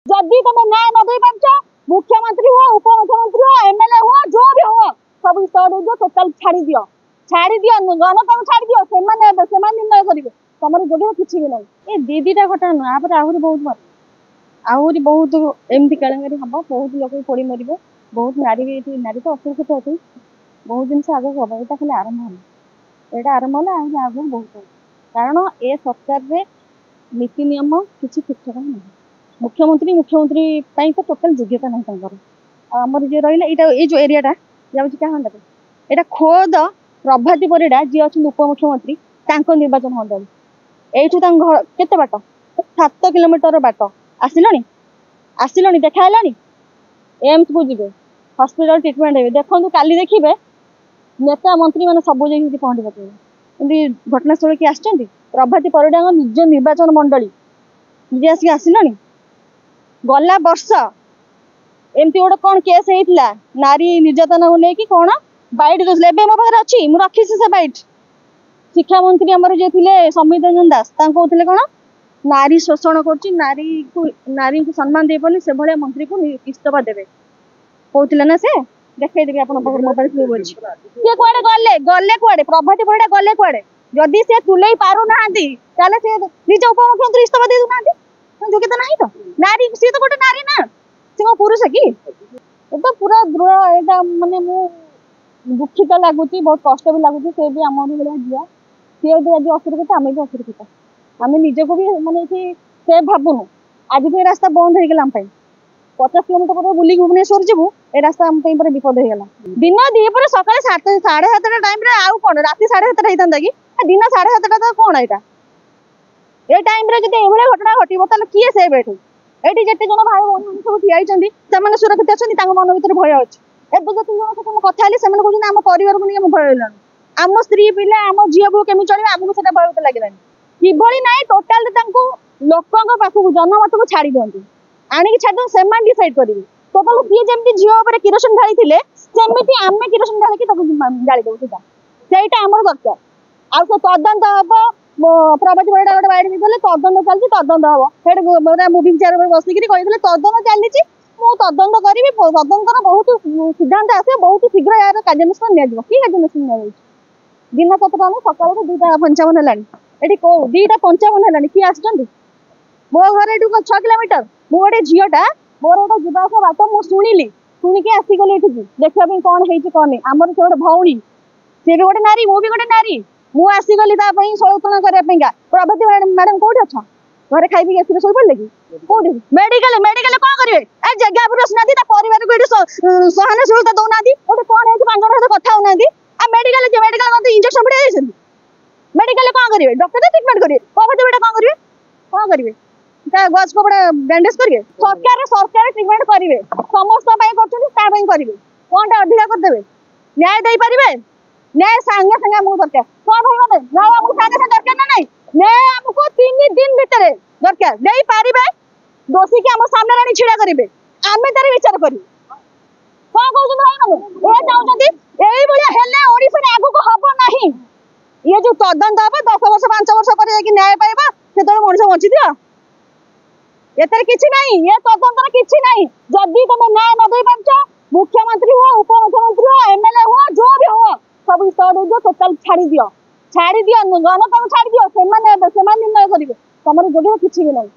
जदि तुम न्याय न दे पार्छ मुख्यमंत्री हो उपमुख्यमंत्री हो एमएलए हो जो भी हो सब इस्तफा दे दियो टोटल छाड़ी दियो जनता को छाड़ी दियो से निर्णय करेंगे तुम जो किसी भी ना ये दीदीटा घटना नुह आप आहरी बहुत एमती केलेंगारी हम बहुत लोग पोड़ी मर बहुत नारी नारी तो असुरक्षित अच्छी बहुत जिन आगे हम यहाँ खाली आरंभ है यहाँ आरंभ है आगे बहुत कारण ए सरकार रे नीति नियम किसी ठीक ठाक नहीं मुख्यमंत्री तो टोटल योग्यता नहीं आमर जी रहा ये जो एरियाटा जाऊँगी क्या यहाँ खोद प्रभाती परिडा जी अच्छा उपमुख्यमंत्री निर्वाचन मंडल यू केते बाट 7 किलोमीटर बाट आसिल देखा एम्स को जी हस्पिटाल ट्रिटमेंट हे देखो काली देखिए नेता मंत्री मैंने सब जगह पहुंची पकड़े घटनास्थल किए आसछन्ति प्रभाती परिडा निज निर्वाचन मंडली निजे आसिक आसिल गला वर्ष एमती गोटे कौन केस होता नारी निर्यातना को लेकिन कौन बैट दे मो पाखे अच्छी मुझे रखी से बैट शिक्षा मंत्री आमर जे थे समित रंजन दास कहते कौन नारी शोषण कर नारी को सम्मान दे पारे से भाया मंत्री को इस्तफा देवे कहते ना से देखदेवी आप मोबाइल किए कुआडे गले गले कुआडे प्रभाती परिडा गले कुआडे जदि से तुले पारू ना निज उपमुख्यमंत्री इस्तफा दे दूना योग्यता नहीं तो नारी सी तो गोटे नारी ना सी पुरुष कि तो पूरा दृढ़ यहाँ मानने दुखित लगुच बहुत कष्ट भी लगुच सी भी आम भाया झील सी भी आज असुरक्षित आम भी असुरक्षित आम निजक भी मानने से भावुनु आज भी रास्ता बंद हो गला 50 किलोमीटर पर बुल भुवनेश्वर जीवु ए रास्ता आम विपद हो गला दिन दीपर सका 7:30 टाइम आउ कौन रात 7:30 होता कि दिन 7:30 तो कौन यहाँ ये टाइम जो घटना घटो तो किए से ये जिते जन भाई भौणी सब ठिया से सुरक्षित अच्छा मन भर भय अच्छे एवं जो जन कथा से कहते आम परिवार को नहीं भय लानी आम स्त्री पिला आम झील बो केमी चलिए आमको से भय लगे कि ना टोटाल लोकों पाखक जनमत को छाड़ी दिखाँ आणिक छाड़ से डिसाइड करेंगे टोटाल किए जमी झील किरोसिन ढाई सेमती आम किरोसिन ढाई जाड़ी देव ସେଇଟା ଆମର ଦରକାର ଆଉ ସେ ତଦନ୍ତ ହବ ପ୍ରଭାତୀ ପରିଡା ଗୋଟେ ବାଇଟ ଦେଇଥିଲେ ତଦନ୍ତ ଚାଲିଛି ତଦନ୍ତ ହବ ସେଠି ଗୋଟେ ମୁଭିଂ ଚେୟାର ଉପରେ ବସିକିରି କହିଥିଲେ ତଦନ୍ତ ଚାଲିଛି ମୁଁ ତଦନ୍ତ କରିବି ତଦନ୍ତର ବହୁତ ସିଦ୍ଧାନ୍ତ ଆସିବ ବହୁତ ଶୀଘ୍ର ଏହାର କାର୍ଯ୍ୟାନୁଷ୍ଠାନ ନିଆଯିବ କି କାର୍ଯ୍ୟାନୁଷ୍ଠାନ ନିଆଯାଉଛି दिन 7टा सकाल 2:55 हेलानी एटी को 2:55 हेलानी किए आसछन्ति मो घर एटू 6 किलोमीटर मु गोटे झीलटा मोर गोटे जीवास बाट मु शुणिकी आसीगली एठिकी देखा कौन है कौन नहीं आमर से गोटे भौणी सी भी गोटे नारी मु भी गोटे नारी मु आसीगली सलूचना करने प्रभाती मैडम कौटी अच्छा घरे खाई पी आस शोपड़े कि कौटी मेडिकल मेडिकल कौन करेंगे ए जगह पर आसना परिवार को सहानुभूति दौना गोटे कौन है 5 जन सहित कथा होना मेडिकल मेडिकल इंजेक्शन पड़े मेडिकल कौन करेंगे डॉक्टर तो ट्रिटमेंट करेंगे प्रभाती बेटा कौन करेंगे गज कपड़ा बैंडेज करेंगे सरकार ट्रिटमेंट करेंगे समस्त करेंगे कौन अधिका करदे न्याय दे पारे न्याय सांगे सांगे आमको दरकार कौन भाई मैंने न्याय आमको सांगे सांगे दरकार ना नहीं न्याय आमको 3 दिन भीतर दरकार दे पारे दोषी की आम सामने आनी छिड़ा करेंगे आम तार विचार करें कौन कहते भाई मैंने ये चाहते यही ओडिशा आगू हम ना ये जो तदंत हम 10 वर्ष 5 वर्ष पर न्याय पाइबा से मनीष बची दियो एतर किछि नहीं ये तदंतर किछि नहीं जदि तुम न्याय न दे पार्छ मुख्यमंत्री हो उपमुख्यमंत्री हो एमएलए हो जो भी हो सब इस्तफा दे दियो टोटल छाड़ी दियो जनता को छाड़ी दियो से निर्णय करेंगे तुम जो किछि भी नहीं।